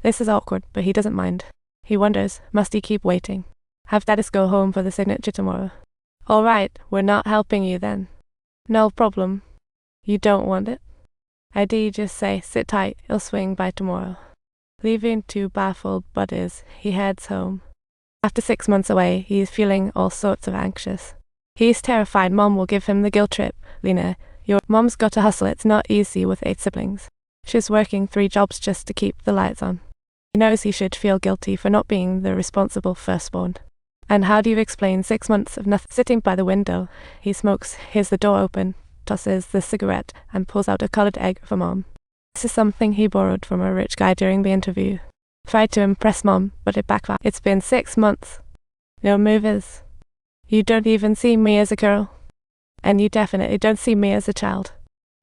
This is awkward, but he doesn't mind. He wonders, must he keep waiting? Have Dennis go home for the signature tomorrow? All right, we're not helping you then. No problem. You don't want it? I do just say, sit tight, it'll swing by tomorrow. Leaving two baffled buddies, he heads home. After 6 months away, he is feeling all sorts of anxious. He's terrified Mom will give him the guilt trip. Lena, your Mom's got to hustle, it's not easy with 8 siblings. She's working 3 jobs just to keep the lights on. He knows he should feel guilty for not being the responsible firstborn. And how do you explain 6 months of nothing? Sitting by the window, he smokes, hears the door open, tosses the cigarette, and pulls out a coloured egg for Mom. This is something he borrowed from a rich guy during the interview. Tried to impress Mom, but it backfired. It's been 6 months. No movies. You don't even see me as a girl. And you definitely don't see me as a child.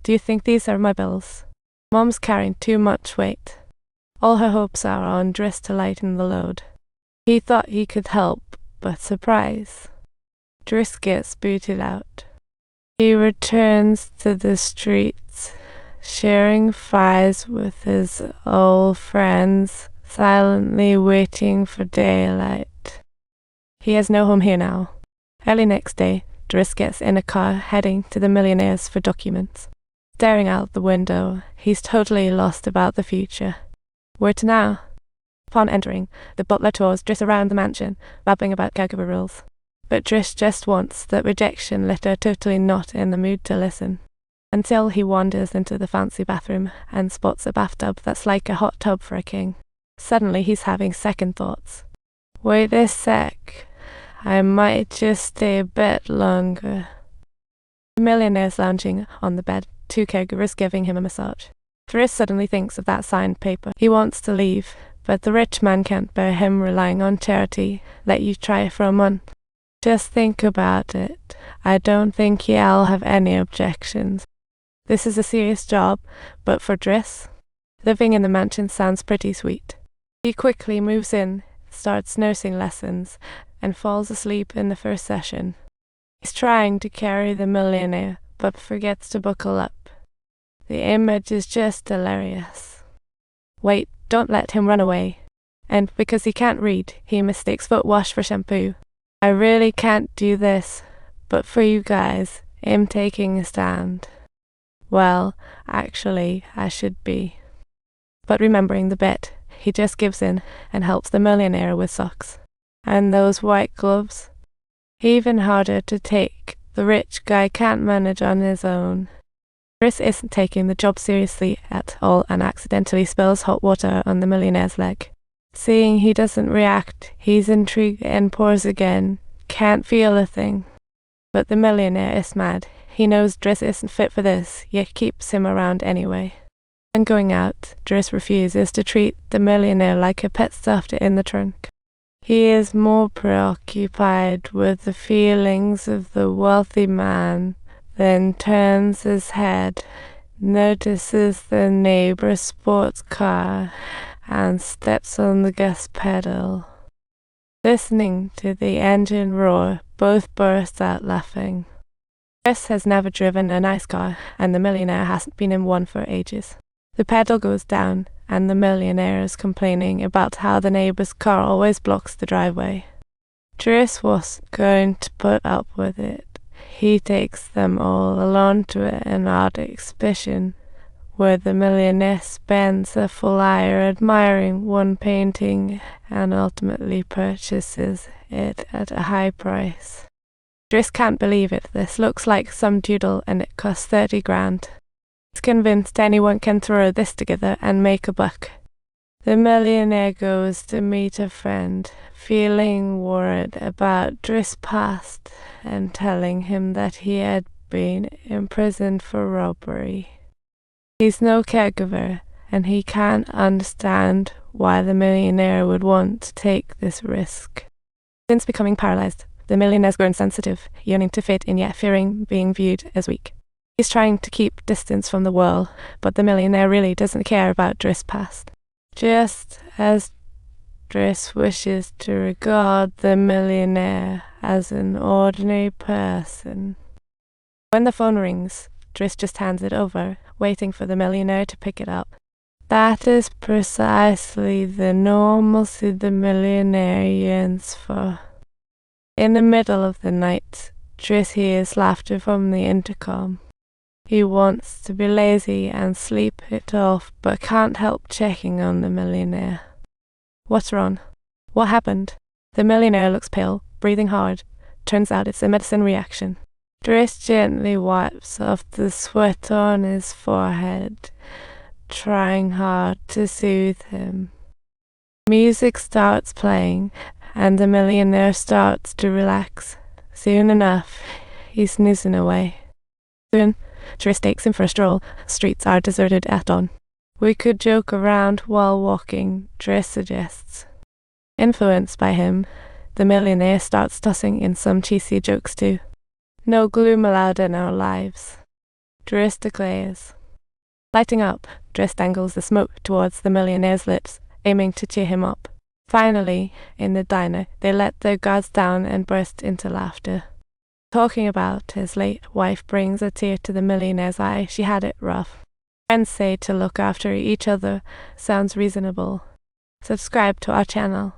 Do you think these are my bills? Mom's carrying too much weight. All her hopes are on Driss to lighten the load. He thought he could help, but surprise. Driss gets booted out. He returns to the streets, sharing fries with his old friends, silently waiting for daylight. He has no home here now. Early next day, Driss gets in a car heading to the Millionaires for documents. Staring out the window, he's totally lost about the future. Where to now? Upon entering, the butler tours Driss around the mansion, babbling about caregiver rules. But Driss just wants that rejection letter, totally not in the mood to listen. Until he wanders into the fancy bathroom and spots a bathtub that's like a hot tub for a king. Suddenly he's having second thoughts. Wait a sec. I might just stay a bit longer. The Millionaire's lounging on the bed, 2 caregivers giving him a massage. Driss suddenly thinks of that signed paper. He wants to leave, but the rich man can't bear him relying on charity. Let you try for a month. Just think about it. I don't think I'll have any objections. This is a serious job, but for Driss, living in the mansion sounds pretty sweet. He quickly moves in, starts nursing lessons, and falls asleep in the first session. He's trying to carry the Millionaire, but forgets to buckle up. The image is just hilarious. Wait, don't let him run away. And because he can't read, he mistakes foot wash for shampoo. I really can't do this, but for you guys, I'm taking a stand. Well, actually, I should be. But remembering the bet, he just gives in and helps the Millionaire with socks. And those white gloves? Even harder to take. The rich guy can't manage on his own. Driss isn't taking the job seriously at all and accidentally spills hot water on the Millionaire's leg. Seeing he doesn't react, he's intrigued and pours again. Can't feel a thing. But the Millionaire is mad. He knows Driss isn't fit for this, yet keeps him around anyway. And going out, Driss refuses to treat the Millionaire like a pet stuffed in the trunk. He is more preoccupied with the feelings of the wealthy man than turns his head, notices the neighbor's sports car, and steps on the gas pedal. Listening to the engine roar, both burst out laughing. Driss has never driven a nice car, and the Millionaire hasn't been in one for ages. The pedal goes down, and the Millionaire is complaining about how the neighbor's car always blocks the driveway. Driss wasn't going to put up with it. He takes them all along to an art exhibition, where the Millionaire spends a full hour admiring one painting and ultimately purchases it at a high price. Driss can't believe it. This looks like some doodle and it costs 30 grand. He's convinced anyone can throw this together and make a buck. The Millionaire goes to meet a friend, feeling worried about Driss' past and telling him that he had been imprisoned for robbery. He's no caregiver, and he can't understand why the Millionaire would want to take this risk. Since becoming paralyzed, the Millionaire's grown sensitive, yearning to fit in yet fearing being viewed as weak. He's trying to keep distance from the whirl, but the Millionaire really doesn't care about Driss' past. Just as Driss wishes to regard the Millionaire as an ordinary person. When the phone rings, Driss just hands it over, waiting for the Millionaire to pick it up. That is precisely the normalcy the millionaire yearns for. In the middle of the night, Driss hears laughter from the intercom. He wants to be lazy and sleep it off, but can't help checking on the millionaire. What's wrong? What happened? The millionaire looks pale, breathing hard. Turns out it's a medicine reaction. Driss gently wipes off the sweat on his forehead, trying hard to soothe him. Music starts playing, and the millionaire starts to relax. Soon enough, he's snoozing away. Soon, Driss takes him for a stroll. Streets are deserted at dawn. We could joke around while walking, Driss suggests. Influenced by him, the millionaire starts tossing in some cheesy jokes too. No gloom allowed in our lives, Driss declares. Lighting up, Driss dangles the smoke towards the millionaire's lips, aiming to cheer him up. Finally, in the diner, they let their guards down and burst into laughter. Talking about his late wife brings a tear to the millionaire's eye. She had it rough. Friends say to look after each other sounds reasonable. Subscribe to our channel.